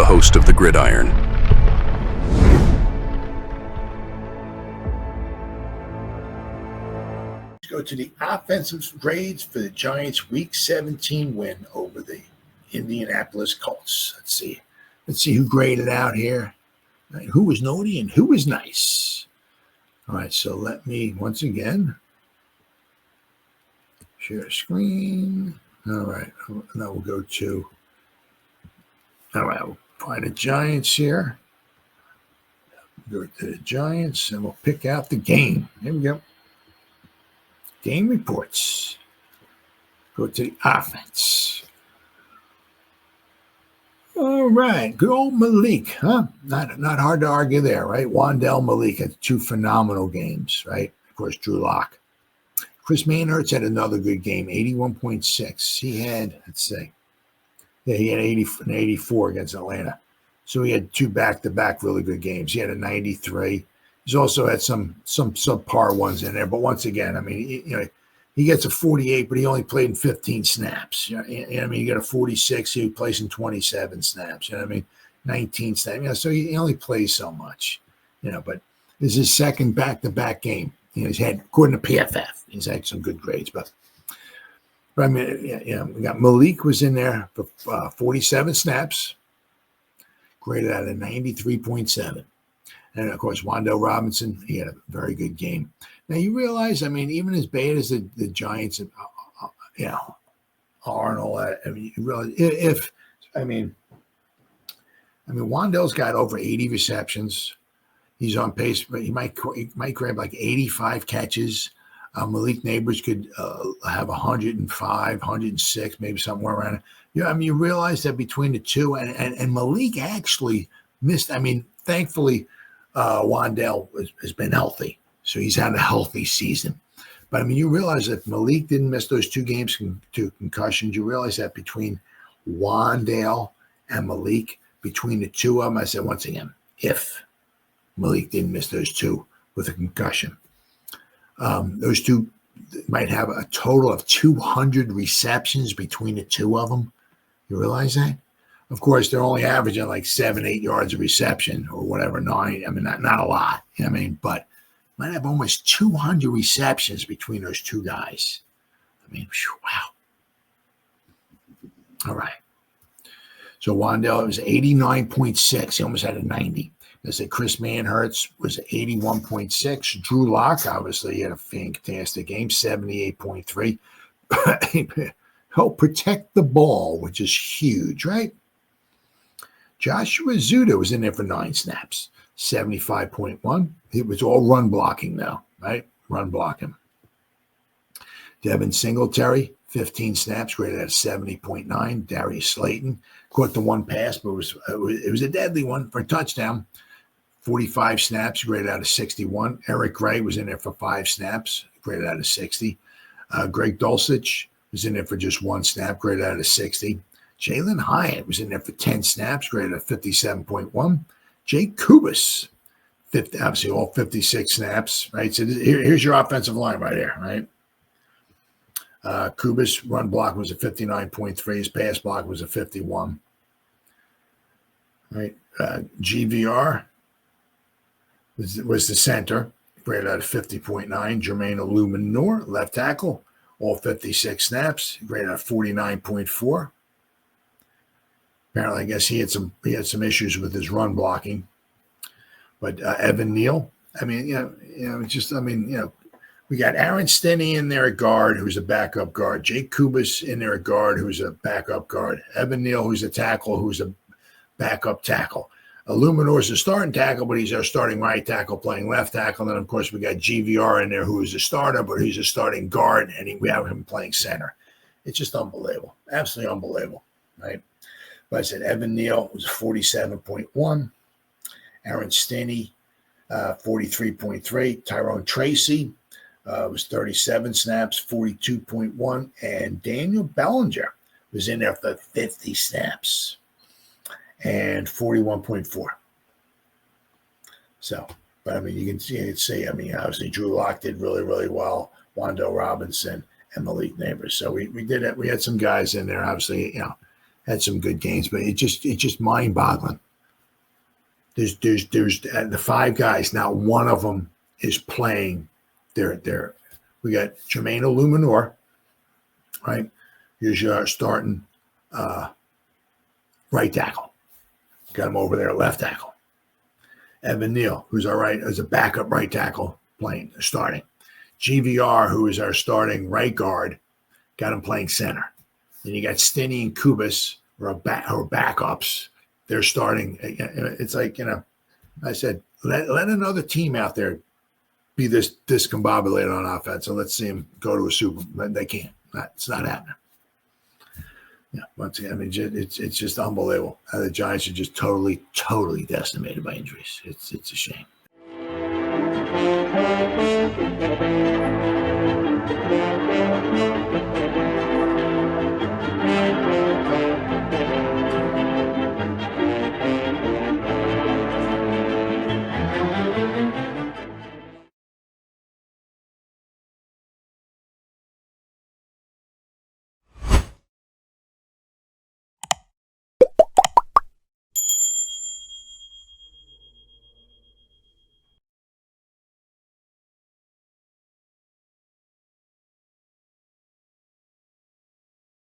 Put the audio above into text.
host of the Gridiron. Let's go to the offensive grades for the Giants' Week 17 win over the Indianapolis Colts. Let's see who graded out here. Right, who was naughty and who was nice. All right, so let me once again share screen. All right, now we'll go to. All right, we'll find the Giants here. Go to the Giants and we'll pick out the game. Here we go. Game reports. Go to the offense. All right, good old Malik, huh? Not hard to argue there, right? Wan'Dale Malik had 2 phenomenal games, right? Of course, Drew Lock. Chris Manhertz had another good game, 81.6. He had, he had 84 against Atlanta. So he had 2 back-to-back really good games. He had a 93. He's also had some subpar ones in there. But once again, I mean, he gets a 48, but he only played in 15 snaps. You know what I mean? You get a 46, he plays in 27 snaps. You know what I mean? 19 snaps. So he only plays so much. But this is his second back-to-back game. He's had, according to PFF, he's had some good grades. But I mean, we got Malik was in there for 47 snaps, graded out at 93.7. And, of course, Wan'Dale Robinson, he had a very good game. Now, you realize, I mean, even as bad as the Giants are and all that, I mean, you realize Wan'Dale's got over 80 receptions. He's on pace, but he might grab like 85 catches. Malik Nabers could have 105, 106, maybe somewhere around it. You realize that between the two, and Malik actually missed. I mean, thankfully, Wan'Dale has been healthy, so he's had a healthy season. But I mean, you realize that Malik didn't miss those 2 games to concussions. You realize that between Wan'Dale and Malik, between the 2 of them, I said once again, if Malik didn't miss those 2 with a concussion, those 2 might have a total of 200 receptions between the 2 of them. You realize that? Of course, they're only averaging like 7-8 yards of reception or whatever, 9. I mean, not a lot. I mean, but might have almost 200 receptions between those 2 guys. I mean, wow. All right. So Wan'Dale was 89.6. He almost had a 90. I said Chris Manhertz was 81.6. Drew Lock, obviously, he had a fantastic game, 78.3. Help protect the ball, which is huge, right? Joshua Ezeudu was in there for 9 snaps, 75.1. It was all run blocking now, right? Run blocking. Devin Singletary, 15 snaps, graded at 70.9. Darius Slayton caught the 1 pass, but it was a deadly one for a touchdown. 45 snaps, graded out of 61. Eric Gray was in there for 5 snaps, graded out of 60. Greg Dulcich was in there for just 1 snap, graded out of 60. Jalin Hyatt was in there for 10 snaps, graded at 57.1. Jake Kubas, obviously all 56 snaps, right? So here's your offensive line right here, right? Kubas' run block was a 59.3. His pass block was a 51. Right? GVR was the center, graded out of 50.9. Jermaine Eluemunor, left tackle, all 56 snaps, graded out 49.4. Apparently, I guess he had some issues with his run blocking. But Evan Neal, we got Aaron Stinnie in there at guard, who's a backup guard. Jake Kubas in there at guard, who's a backup guard. Evan Neal, who's a tackle, who's a backup tackle. Eluemunor is a starting tackle, but he's our starting right tackle playing left tackle. And then, of course, we got GVR in there, who is a starter, but he's a starting guard, and we have him playing center. It's just unbelievable. Absolutely unbelievable, right? But I said Evan Neal was 47.1. Aaron Stinnie, 43.3. Tyrone Tracy was 37 snaps, 42.1. And Daniel Bellinger was in there for 50 snaps and 41.4. So, but I mean, you can see, I mean, obviously Drew Lock did really, really well. Wan'Dale Robinson and Malik Nabers. So we did it. We had some guys in there, obviously, had some good games, but it's just mind-boggling. There's the five guys. Now one of them is playing. We got Jermaine Eluemunor, right? Here's your starting right tackle. Got him over there at left tackle. Neal, who's all right as a backup right tackle, starting. GVR, who is our starting right guard, got him playing center. Then you got Stinnie and Kubas, who are backups. They're starting. It's like, I said, let another team out there be this discombobulated on offense, and let's see them go to a Super Bowl. They can't. It's not happening. Yeah, once again, I mean, it's just unbelievable how the Giants are just totally decimated by injuries. It's a shame.